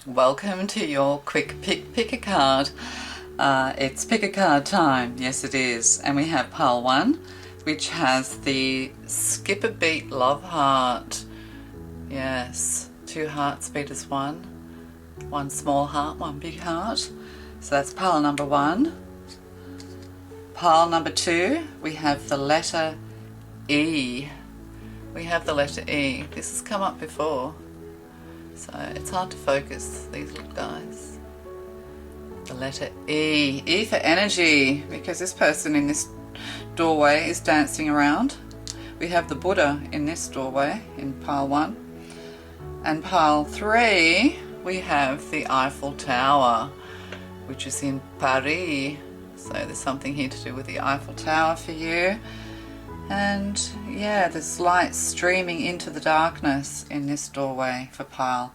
Welcome to your quick pick a card. It's pick a card time. Yes, it is. And we have pile 1, which has the skip a beat love heart. Yes, 2 hearts beat as 1. 1 small heart, 1 big heart. So that's pile number 1. Pile number 2, we have the letter E. We have the letter E. This has come up before, so it's hard to focus, these little guys. The letter E. E for energy, because this person in this doorway is dancing around. We have the Buddha in this doorway in pile 1. And pile 3, we have the Eiffel Tower, which is in Paris. So there's something here to do with the Eiffel Tower for you. And yeah, there's light streaming into the darkness in this doorway for pile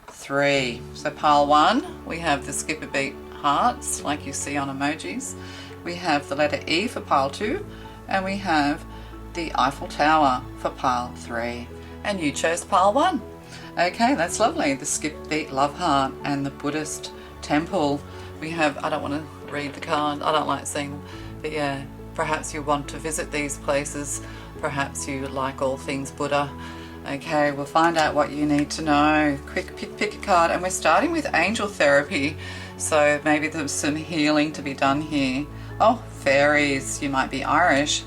3. So pile 1, we have the skip a beat hearts like you see on emojis. We have the letter E for pile 2, and we have the Eiffel Tower for pile 3. And you chose pile 1. Okay, that's lovely. The skip beat love heart and the Buddhist temple. We have, I don't want to read the card, I don't like seeing them, but yeah, perhaps you want to visit these places, perhaps you like all things Buddha. Okay, we'll find out what you need to know. Quick pick a card, and we're starting with angel therapy, so maybe there's some healing to be done here. Oh, fairies, you might be Irish.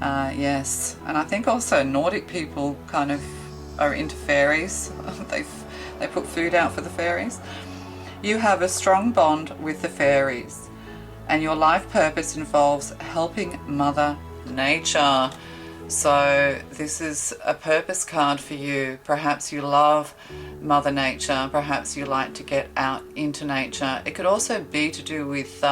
Yes, and I think also Nordic people kind of are into fairies. They put food out for the fairies. You have a strong bond with the fairies, and your life purpose involves helping Mother Nature. So this is a purpose card for you. Perhaps you love Mother Nature, perhaps you like to get out into nature. It could also be to do with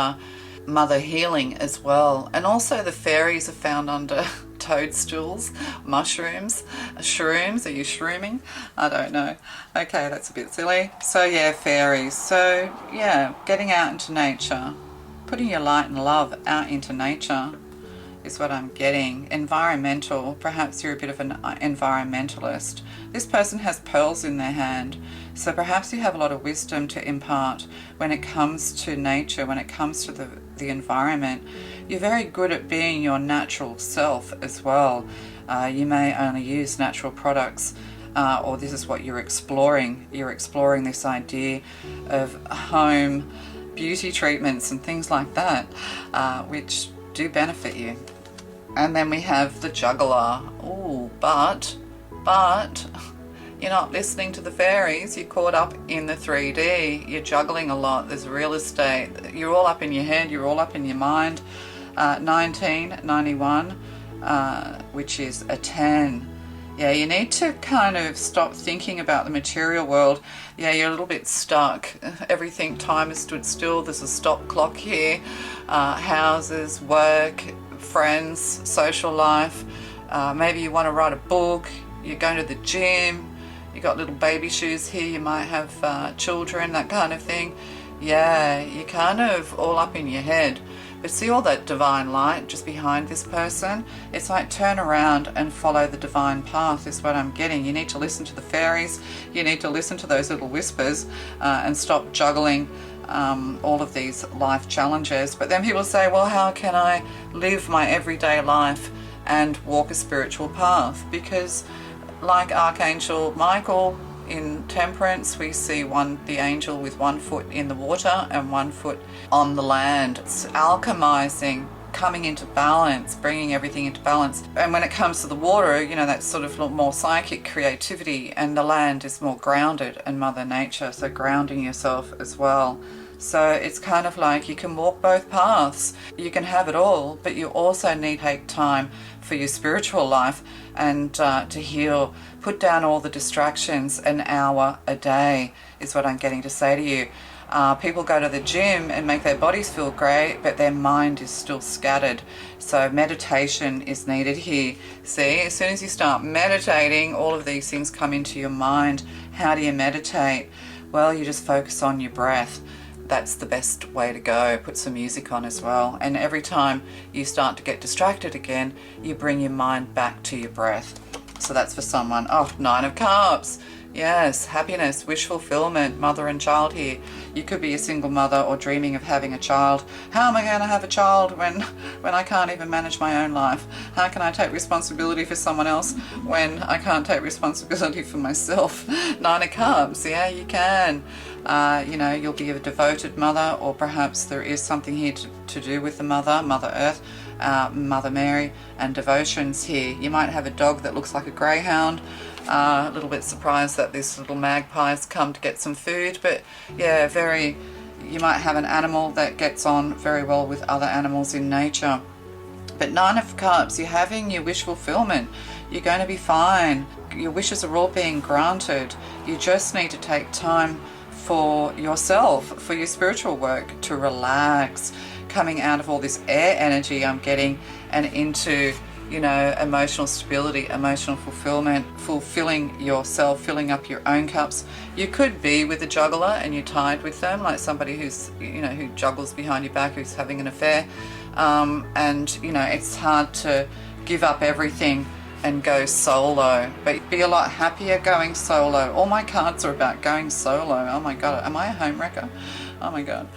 mother healing as well. And also the fairies are found under toadstools, mushrooms, shrooms. Are you shrooming? I don't know. Okay, that's a bit silly. So yeah, fairies. So yeah, getting out into nature, putting your light and love out into nature is what I'm getting. Environmental, perhaps you're a bit of an environmentalist. This person has pearls in their hand, so perhaps you have a lot of wisdom to impart when it comes to nature, when it comes to the environment. You're very good at being your natural self as well. You may only use natural products, or this is what you're exploring. You're exploring this idea of home beauty treatments and things like that, which do benefit you. And then we have the juggler. Oh, but you're not listening to the fairies. You're caught up in the 3D. You're juggling a lot. There's real estate. You're all up in your head. You're all up in your mind. 1991, which is a 10. Yeah, you need to kind of stop thinking about the material world. Yeah, you're a little bit stuck. Everything, time has stood still. There's a stop clock here. Houses, work, friends, social life. Maybe you want to write a book. You're going to the gym. You got little baby shoes here. You might have children, that kind of thing. Yeah, you're kind of all up in your head. But see all that divine light just behind this person? It's like turn around and follow the divine path is what I'm getting. You need to listen to the fairies. You need to listen to those little whispers and stop juggling all of these life challenges. But then people say, well, how can I live my everyday life and walk a spiritual path? Because like Archangel Michael, in Temperance, we see the angel with 1 foot in the water and 1 foot on the land. It's alchemizing, coming into balance, bringing everything into balance. And when it comes to the water, you know, that's sort of more psychic creativity, and the land is more grounded and Mother Nature, so grounding yourself as well. So it's kind of like you can walk both paths. You can have it all, but you also need to take time for your spiritual life and to heal. Put down all the distractions. An hour a day is what I'm getting to say to you. People go to the gym and make their bodies feel great, but their mind is still scattered. So meditation is needed here. See, as soon as you start meditating, all of these things come into your mind. How do you meditate? Well, you just focus on your breath. That's the best way to go. Put some music on as well. And every time you start to get distracted again, you bring your mind back to your breath. So that's for someone. Oh, 9 of Cups. Yes, happiness, wish fulfillment, mother and child here. You could be a single mother or dreaming of having a child. How am I going to have a child when I can't even manage my own life? How can I take responsibility for someone else when I can't take responsibility for myself? Nine of Cups, yeah, you can. You know, you'll be a devoted mother, or perhaps there is something here to do with the mother, Mother Earth, Mother Mary, and devotions here. You might have a dog that looks like a greyhound. A little bit surprised that this little magpie has come to get some food, but yeah, you might have an animal that gets on very well with other animals in nature. But Nine of Cups, you're having your wish fulfillment. You're going to be fine. Your wishes are all being granted. You just need to take time for yourself, for your spiritual work, to relax, coming out of all this air energy I'm getting and into, you know, emotional stability, emotional fulfillment, fulfilling yourself, filling up your own cups. You could be with a juggler and you're tied with them, like somebody who's, you know, who juggles behind your back, who's having an affair. And, you know, it's hard to give up everything and go solo, but be a lot happier going solo. All my cards are about going solo. Oh my God, am I a homewrecker? Oh my God.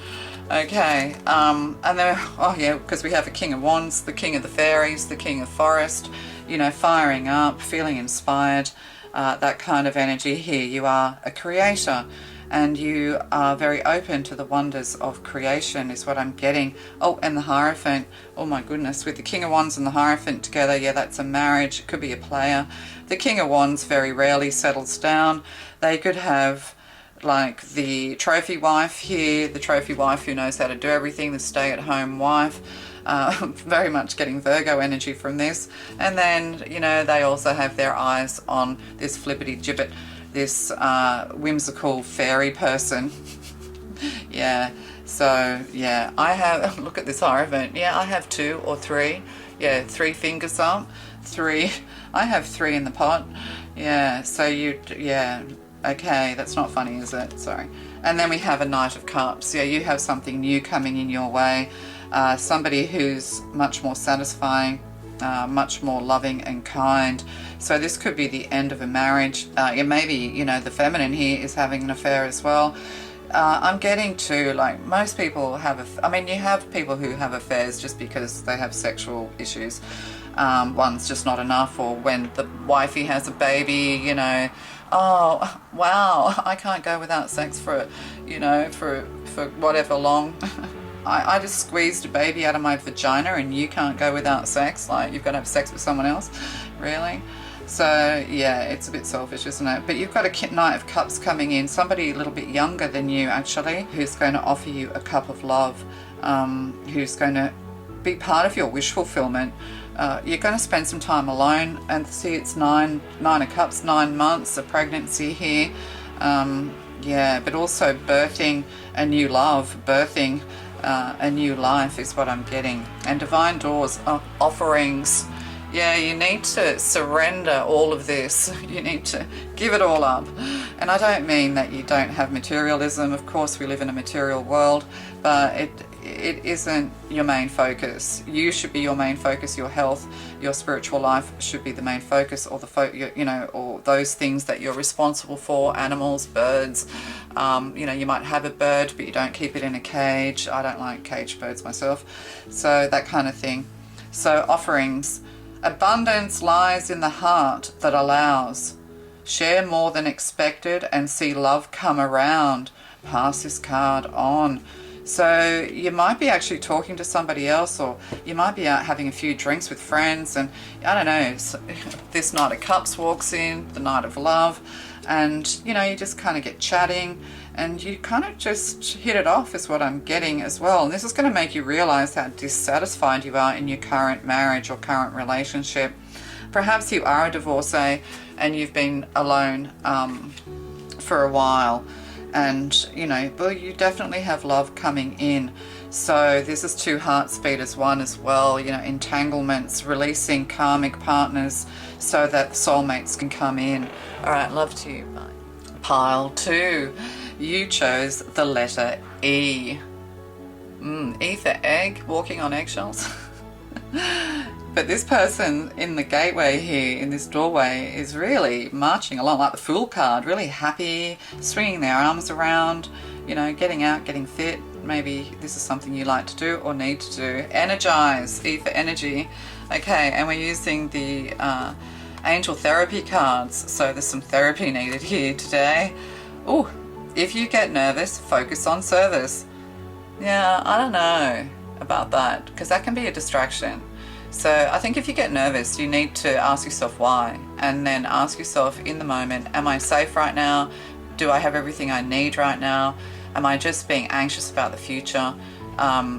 Okay, and then, oh yeah, because we have a King of Wands, the King of the Fairies, the King of Forest, you know, firing up, feeling inspired, that kind of energy here. You are a creator and you are very open to the wonders of creation is what I'm getting. Oh, and the Hierophant, oh my goodness, with the King of Wands and the Hierophant together, yeah, that's a marriage. It could be a player. The King of Wands very rarely settles down. They could have like the trophy wife here, the trophy wife who knows how to do everything, the stay-at-home wife, very much getting Virgo energy from this. And then, you know, they also have their eyes on this flippity-gibbet, this whimsical fairy person. Yeah, so yeah, I have, look at this Hierophant. Yeah, I have 2 or 3. Yeah, 3 fingers up, 3. I have 3 in the pot. Yeah, so yeah. Okay, that's not funny, is it? Sorry. And then we have a Knight of Cups. Yeah, you have something new coming in your way. Somebody who's much more satisfying, much more loving and kind. So this could be the end of a marriage. Yeah, maybe, you know, the feminine here is having an affair as well. I'm getting to, like, most people have, I mean, you have people who have affairs just because they have sexual issues. One's just not enough, or when the wifey has a baby, you know, oh wow, I can't go without sex for, you know, for whatever long. I just squeezed a baby out of my vagina and you can't go without sex. Like, you've got to have sex with someone else, really? So yeah, it's a bit selfish, isn't it? But you've got a Knight of Cups coming in, somebody a little bit younger than you actually, who's going to offer you a cup of love, who's going to be part of your wish fulfillment. You're going to spend some time alone, and see, it's nine of Cups, 9 months of pregnancy here. Yeah, but also birthing a new love, birthing a new life is what I'm getting. And divine doors, offerings. Yeah, you need to surrender all of this. You need to give it all up. And I don't mean that you don't have materialism. Of course, we live in a material world, but it isn't your main focus. You should be your main focus. Your health, your spiritual life should be the main focus, or you know, or those things that you're responsible for. Animals, birds. You know, you might have a bird, but you don't keep it in a cage. I don't like caged birds myself. So that kind of thing. So offerings. Abundance lies in the heart that allows. Share more than expected and see love come around. Pass this card on. So you might be actually talking to somebody else, or you might be out having a few drinks with friends, and I don't know, this Knight of Cups walks in, the Knight of Love, and you know, you just kind of get chatting and you kind of just hit it off is what I'm getting as well. And this is going to make you realize how dissatisfied you are in your current marriage or current relationship. Perhaps you are a divorcee and you've been alone for a while, and you know, well, you definitely have love coming in. So this is 2 hearts beat as one as well, you know, entanglements, releasing karmic partners so that soulmates can come in. All right, love to you. Bye. Pile 2, you chose the letter E. E for egg, walking on eggshells. But this person in the gateway here, in this doorway, is really marching along, like the Fool card, really happy, swinging their arms around, you know, getting out, getting fit. Maybe this is something you like to do or need to do. Energize, E for energy. Okay, and we're using the angel therapy cards, so there's some therapy needed here today. Oh, if you get nervous, focus on service. Yeah, I don't know about that, because that can be a distraction. So I think if you get nervous, you need to ask yourself why, and then ask yourself in the moment, am I safe right now? Do I have everything I need right now? Am I just being anxious about the future?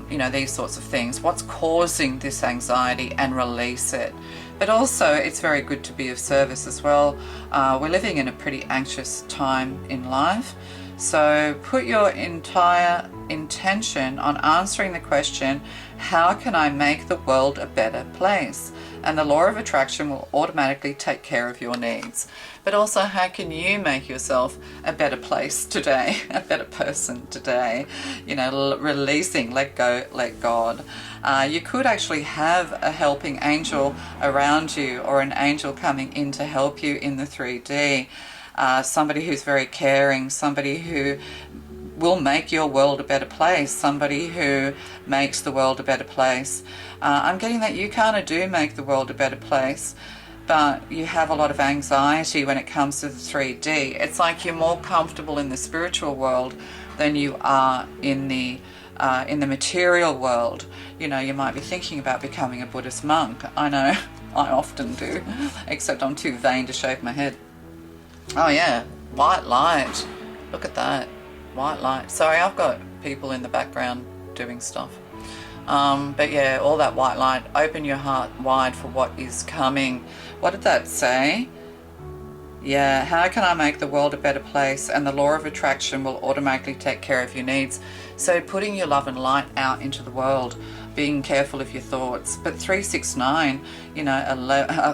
You know, these sorts of things. What's causing this anxiety, and release it. But also, it's very good to be of service as well. We're living in a pretty anxious time in life. So put your entire intention on answering the question, how can I make the world a better place? And the law of attraction will automatically take care of your needs. But also, how can you make yourself a better place today, a better person today? You know, releasing, let go, let God. You could actually have a helping angel around you, or an angel coming in to help you in the 3D. Somebody who's very caring, somebody who will make your world a better place, somebody who makes the world a better place. I'm getting that you kind of do make the world a better place, but you have a lot of anxiety when it comes to the 3D. It's like you're more comfortable in the spiritual world than you are in the material world. You know, you might be thinking about becoming a Buddhist monk. I know, I often do, except I'm too vain to shave my head. Oh yeah, white light. Look at that. White light. Sorry, I've got people in the background doing stuff. But yeah, all that white light. Open your heart wide for what is coming. What did that say? Yeah, how can I make the world a better place? And the law of attraction will automatically take care of your needs. So putting your love and light out into the world, being careful of your thoughts. But 369, you know,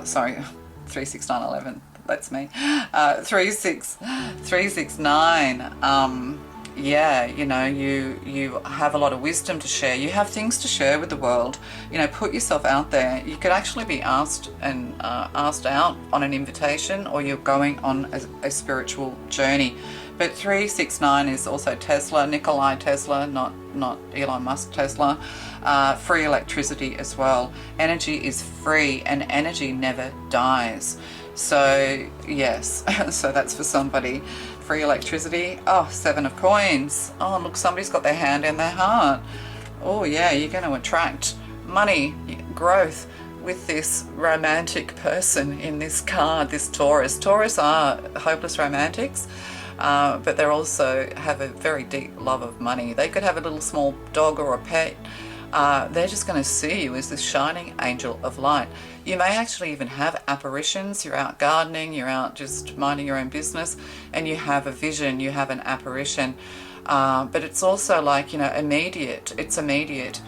36911. That's me. 369. Yeah, you know, you have a lot of wisdom to share. You have things to share with the world. You know, put yourself out there. You could actually be asked out on an invitation, or you're going on a spiritual journey. But 369 is also Tesla, Nikolai Tesla, not Elon Musk Tesla. Free electricity as well. Energy is free, and energy never dies. So yes, so that's for somebody. Free electricity. Oh, 7 of coins. Oh, look, somebody's got their hand in their heart. Oh yeah, you're going to attract money, growth with this romantic person in this card, this Taurus. Taurus are hopeless romantics, but they also have a very deep love of money. They could have a little small dog or a pet. They're just going to see you as this shining angel of light. You may actually even have apparitions. You're out gardening, you're out just minding your own business, and you have a vision, you have an apparition. But it's also like, you know, immediate. It's immediate.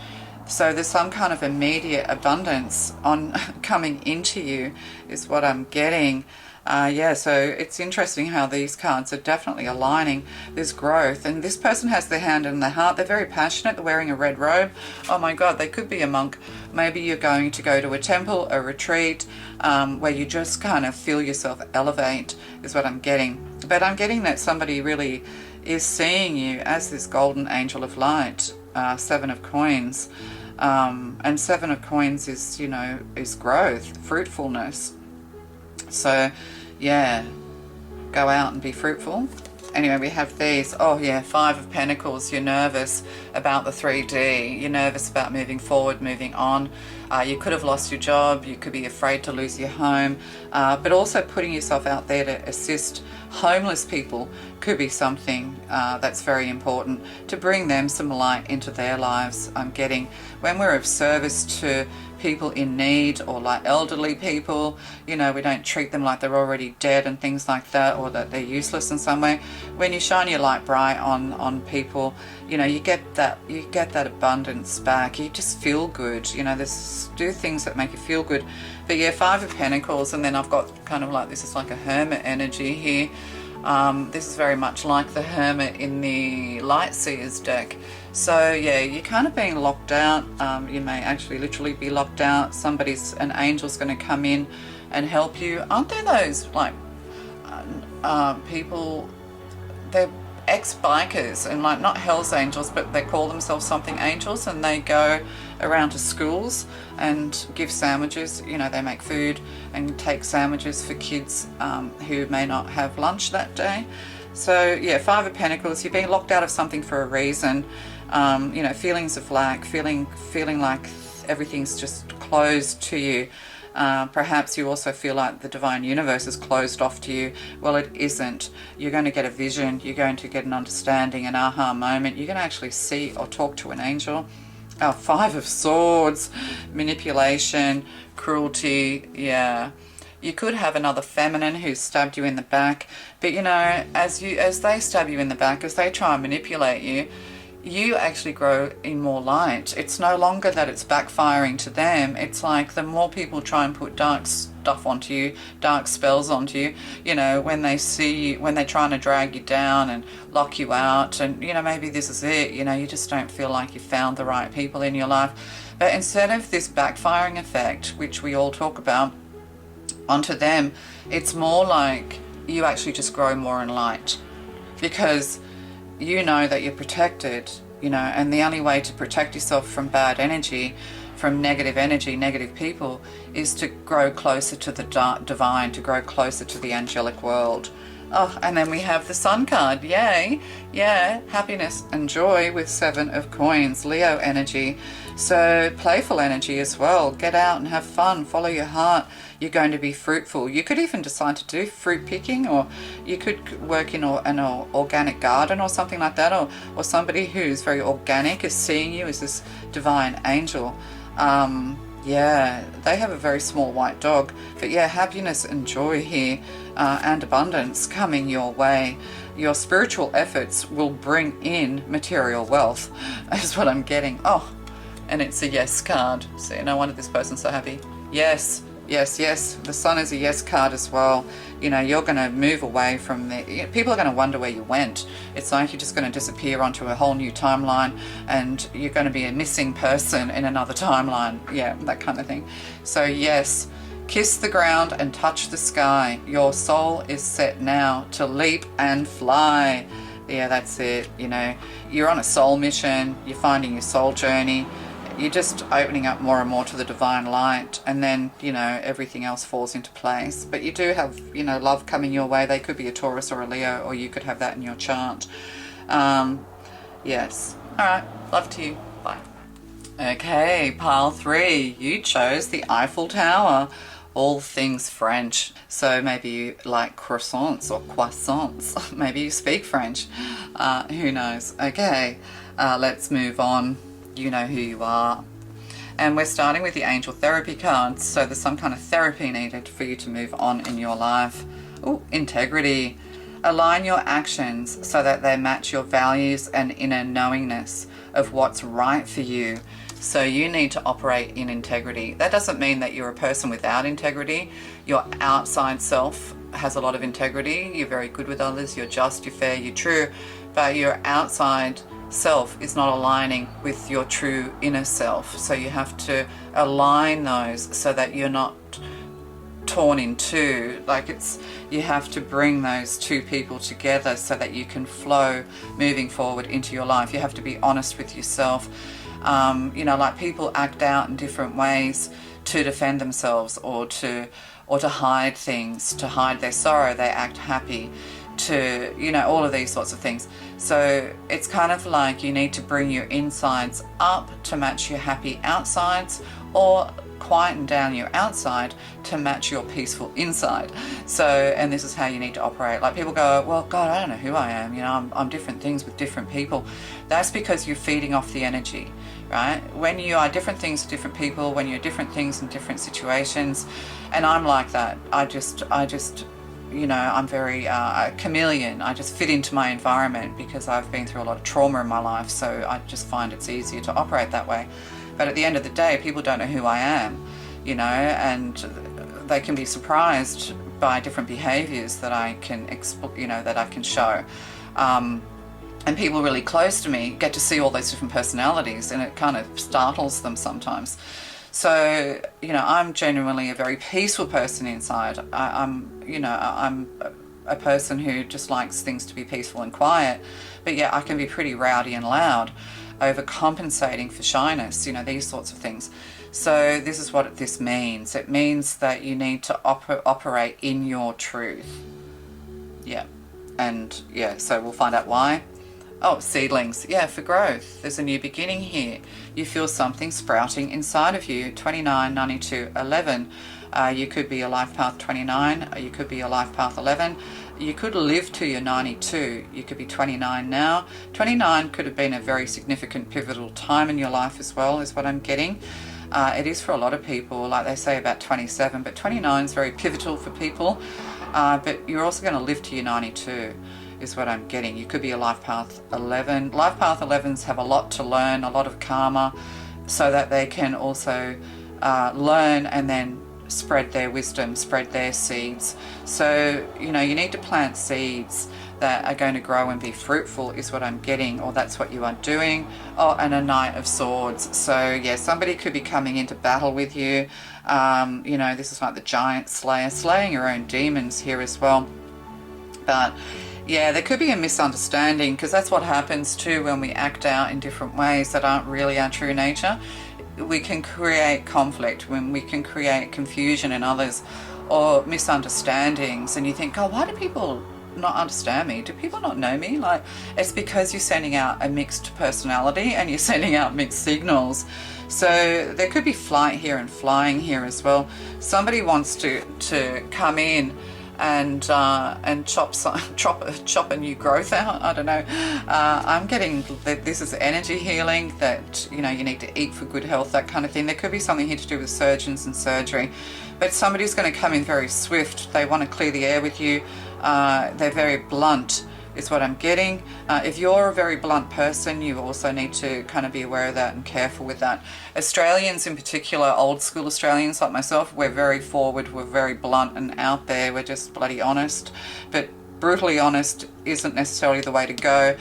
So there's some kind of immediate abundance on coming into you is what I'm getting. Yeah, so it's interesting how these cards are definitely aligning. There's growth, and this person has their hand in their heart. They're very passionate. They're wearing a red robe. Oh my God, they could be a monk. Maybe you're going to go to a temple, a retreat, where you just kind of feel yourself elevate is what I'm getting. But I'm getting that somebody really is seeing you as this golden angel of light, 7 of coins. And 7 of coins is, you know, is growth, fruitfulness. So yeah, go out and be fruitful. Anyway, we have these. Oh yeah, 5 of Pentacles. You're nervous about the 3D. You're nervous about moving forward, moving on. You could have lost your job. You could be afraid to lose your home. But also putting yourself out there to assist homeless people could be something that's very important, to bring them some light into their lives. I'm getting when we're of service to people in need, or like elderly people, you know, we don't treat them like they're already dead and things like that, or that they're useless in some way. When you shine your light bright on people, you know, you get that abundance back. You just feel good, you know. Do things that make you feel good. But yeah, 5 of Pentacles, and then I've got kind of like, this is like a hermit energy here. This is very much like the hermit in the Light Seers deck. So yeah, you're kind of being locked out. You may actually literally be locked out. An angel's going to come in and help you. Aren't there those like people, they're ex-bikers and like not Hell's Angels, but they call themselves something angels, and they go around to schools and give sandwiches. You know, they make food and take sandwiches for kids who may not have lunch that day. So yeah, Five of Pentacles, you're being locked out of something for a reason. You know, feelings of lack, feeling like everything's just closed to you. Perhaps you also feel like the divine universe is closed off to you. Well, it isn't. You're going to get a vision. You're going to get an understanding, an aha moment. You're going to actually see or talk to an angel. Five of Swords, manipulation, cruelty, yeah. You could have another feminine who stabbed you in the back, but you know, as they stab you in the back, as they try and manipulate you, you actually grow in more light. It's no longer that it's backfiring to them. It's like the more people try and put dark stuff onto you, dark spells onto you, you know, when they see you, when they're trying to drag you down and lock you out, and you know, maybe this is it, you know, you just don't feel like you found the right people in your life. But instead of this backfiring effect, which we all talk about, onto them, it's more like you actually just grow more in light, because you know that you're protected, you know, and the only way to protect yourself from bad energy, from negative energy, negative people, is to grow closer to the divine, to grow closer to the angelic world. Oh, and then we have the Sun card. Yay. Yeah, happiness and joy with Seven of Coins, Leo energy. So playful energy as well. Get out and have fun, follow your heart. You're going to be fruitful. You could even decide to do fruit picking, or you could work in an organic garden or something like that, or somebody who's very organic is seeing you as this divine angel. Yeah, they have a very small white dog, but yeah, happiness and joy here, and abundance coming your way. Your spiritual efforts will bring in material wealth, is what I'm getting. Oh, and it's a yes card. So no wonder this person's so happy. Yes, yes, yes. The Sun is a yes card as well. You know, you're going to move away from people are going to wonder where you went. It's like you're just going to disappear onto a whole new timeline, and you're going to be a missing person in another timeline. Yeah, that kind of thing. So yes, kiss the ground and touch the sky. Your soul is set now to leap and fly. Yeah, that's it. You know, you're on a soul mission. You're finding your soul journey. You're just opening up more and more to the divine light, and then, you know, everything else falls into place. But you do have, you know, love coming your way. They could be a Taurus or a Leo, or you could have that in your chart. Yes. All right. Love to you. Bye. Okay, pile 3. You chose the Eiffel Tower. All things French. So maybe you like croissants or croissants. Maybe you speak French. Who knows? Okay, let's move on. You know who you are. And we're starting with the angel therapy cards. So there's some kind of therapy needed for you to move on in your life. Oh, integrity. Align your actions so that they match your values and inner knowingness of what's right for you. So you need to operate in integrity. That doesn't mean that you're a person without integrity. Your outside self has a lot of integrity. You're very good with others. You're just, you're fair, you're true. But your outside self is not aligning with your true inner self. So you have to align those so that you're not torn in two. Like you have to bring those two people together so that you can flow moving forward into your life. You have to be honest with yourself. You know, like people act out in different ways to defend themselves, or to hide things, to hide their sorrow. They act happy, to, you know, all of these sorts of things. So it's kind of like you need to bring your insides up to match your happy outsides, or quieten down your outside to match your peaceful inside. So, and this is how you need to operate. Like people go, well, God, I don't know who I am. You know, I'm different things with different people. That's because you're feeding off the energy, right? When you are different things to different people, when you're different things in different situations, and I'm like that. I just, you know, I'm very a chameleon. I just fit into my environment because I've been through a lot of trauma in my life. So I just find it's easier to operate that way. But at the end of the day, people don't know who I am, you know, and they can be surprised by different behaviors that I can, you know, that I can show. And people really close to me get to see all those different personalities, and it kind of startles them sometimes. So, you know, I'm genuinely a very peaceful person inside. I'm a person who just likes things to be peaceful and quiet. But yeah, I can be pretty rowdy and loud, overcompensating for shyness, you know, these sorts of things. So this is what this means. It means that you need to operate in your truth. Yeah. And yeah, so we'll find out why. Oh, seedlings. Yeah, for growth. There's a new beginning here. You feel something sprouting inside of you. 29, 92, 11. You could be a life path 29. You could be a life path 11. You could live to your 92. You could be 29 now. 29 could have been a very significant pivotal time in your life as well, is what I'm getting. It is for a lot of people, like they say about 27, but 29 is very pivotal for people. But you're also going to live to your 92. Is what I'm getting. You could be a life path 11. Life path 11s have a lot to learn, a lot of karma, so that they can also learn and then spread their wisdom, spread their seeds. So, you know, you need to plant seeds that are going to grow and be fruitful, is what I'm getting, or that's what you are doing. Oh, and a Knight of Swords. So yeah, somebody could be coming into battle with you. You know, this is like the giant slayer, slaying your own demons here as well. But yeah, there could be a misunderstanding, because that's what happens too when we act out in different ways that aren't really our true nature. We can create conflict, when we can create confusion in others or misunderstandings, and you think, oh, why do people not understand me? Do people not know me? Like, it's because you're sending out a mixed personality and you're sending out mixed signals. So there could be flight here and flying here as well. Somebody wants to come in and chop a new growth out. I don't know. I'm getting that this is energy healing, that, you know, you need to eat for good health, that kind of thing. There could be something here to do with surgeons and surgery, but somebody's going to come in very swift. They want to clear the air with you. They're very blunt, is what I'm getting. If you're a very blunt person, you also need to kind of be aware of that and careful with that. Australians in particular, old school Australians like myself, we're very forward, we're very blunt and out there, we're just bloody honest. But brutally honest isn't necessarily the way to go.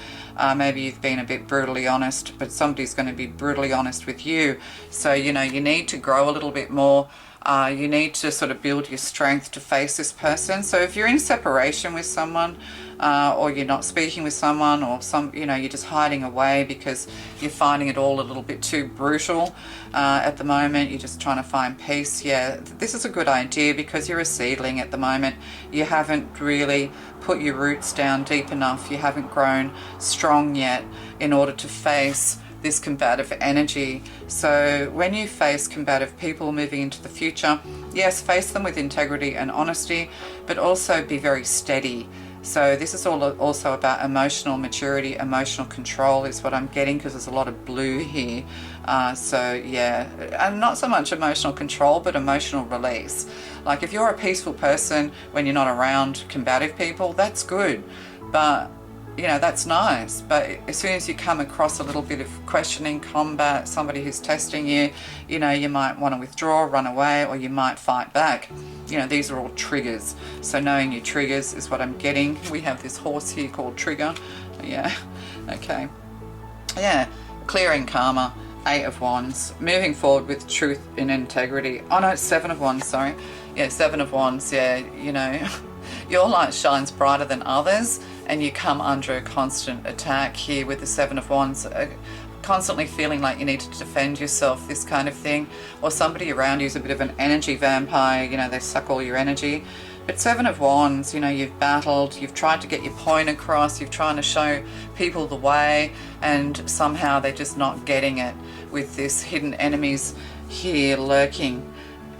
Maybe you've been a bit brutally honest, but somebody's going to be brutally honest with you. So, you know, you need to grow a little bit more. You need to sort of build your strength to face this person. So if you're in separation with someone, or you're not speaking with someone, or you know, you're just hiding away because you're finding it all a little bit too brutal at the moment, you're just trying to find peace. Yeah, this is a good idea, because you're a seedling at the moment. You haven't really put your roots down deep enough. You haven't grown strong yet in order to face this combative energy. So when you face combative people moving into the future, yes, face them with integrity and honesty, but also be very steady. So this is also about emotional maturity, emotional control is what I'm getting, because there's a lot of blue here. So yeah, and not so much emotional control, but emotional release. Like, if you're a peaceful person when you're not around combative people, that's good. But you know, that's nice, but as soon as you come across a little bit of questioning, combat, somebody who's testing you, you know, you might want to withdraw, run away, or you might fight back. You know, these are all triggers. So knowing your triggers is what I'm getting. We have this horse here called Trigger. Yeah, okay. Yeah, clearing karma, 8 of Wands, moving forward with truth and integrity. Oh no, 7 of Wands, sorry. Yeah, 7 of Wands, yeah, you know, your light shines brighter than others, and you come under a constant attack here with the 7 of Wands, constantly feeling like you need to defend yourself, this kind of thing. Or somebody around you is a bit of an energy vampire, you know, they suck all your energy. But 7 of Wands, you know, you've battled, you've tried to get your point across, you've tried to show people the way, and somehow they're just not getting it with this hidden enemies here lurking.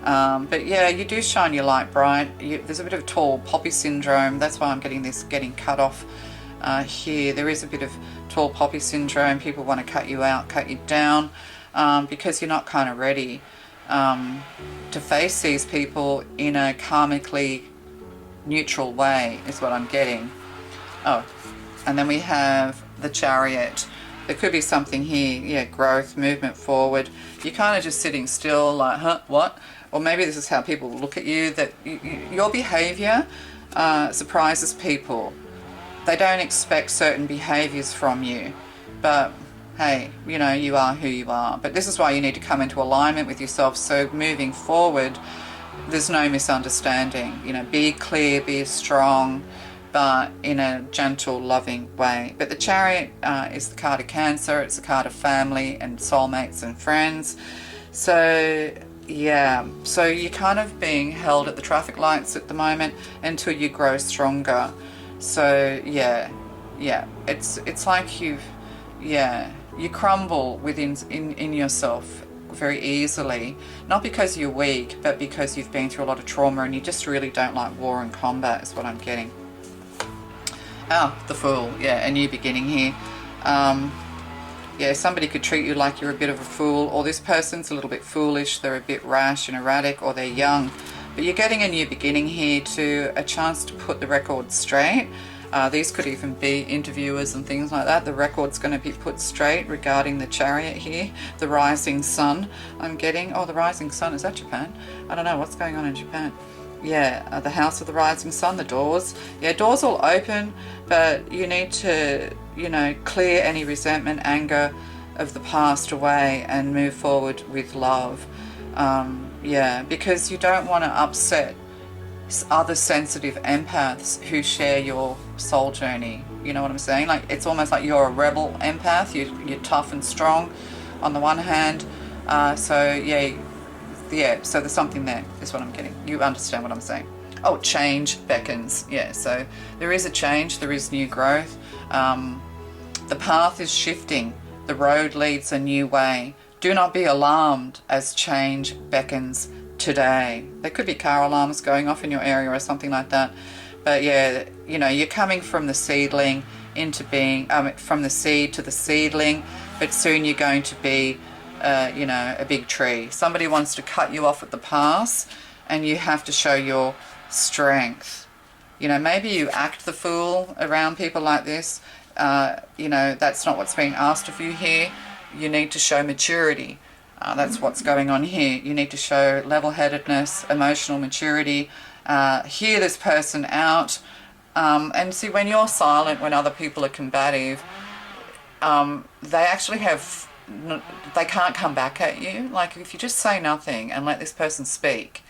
But yeah, you do shine your light bright. There's a bit of tall poppy syndrome. That's why I'm getting this getting cut off here. There is a bit of tall poppy syndrome. People want to cut you out, cut you down, because you're not kind of ready to face these people in a karmically neutral way, is what I'm getting. Oh, and then we have the Chariot. There could be something here, yeah, growth, movement forward. You're kind of just sitting still like, huh, what? Or maybe this is how people look at you, that your behavior surprises people. they don't expect certain behaviors from you, but hey, you know, you are who you are. But this is why you need to come into alignment with yourself, so moving forward there's no misunderstanding. You know, be clear, be strong, but in a gentle, loving way. But the Chariot is the card of Cancer. It's the card of family and soulmates and friends. So yeah, so you're kind of being held at the traffic lights at the moment until you grow stronger. So yeah, it's like you crumble within in yourself very easily, not because you're weak, but because you've been through a lot of trauma and you just really don't like war and combat, is what I'm getting. Oh, the Fool. Yeah, a new beginning here. Yeah, somebody could treat you like you're a bit of a fool, or this person's a little bit foolish, they're a bit rash and erratic, or they're young. But you're getting a new beginning here, to a chance to put the record straight. These could even be interviewers and things like that. The record's going to be put straight regarding the Chariot here. The rising sun, I'm getting. Oh, the rising sun, is that Japan? I don't know what's going on in Japan. Yeah, the house of the rising sun, the doors. Yeah, doors will open, but you need to, you know, clear any resentment, anger of the past away and move forward with love. Yeah, because you don't want to upset other sensitive empaths who share your soul journey. You know what I'm saying? Like, it's almost like you're a rebel empath. You're tough and strong on the one hand. So yeah, so there's something there, is what I'm getting. You understand what I'm saying. Oh, change beckons. Yeah, so there is a change, there is new growth. The path is shifting. The road leads a new way. Do not be alarmed as change beckons today. There could be car alarms going off in your area or something like that. But yeah, you know, you're coming from the seedling into being, from the seed to the seedling, but soon you're going to be, you know, a big tree. Somebody wants to cut you off at the pass, and you have to show your strength. You know, maybe you act the fool around people like this. You know, that's not what's being asked of you here. You need to show maturity. That's what's going on here. You need to show level-headedness, emotional maturity, hear this person out, and see, when you're silent, when other people are combative, they actually have, they can't come back at you. Like, if you just say nothing and let this person speak,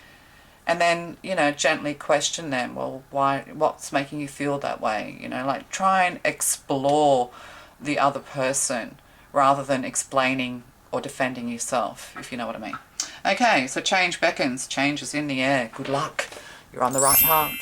and then, you know, gently question them, well, why, what's making you feel that way? You know, like, try and explore the other person rather than explaining or defending yourself, if you know what I mean. Okay, so change beckons. Change is in the air. Good luck. You're on the right path.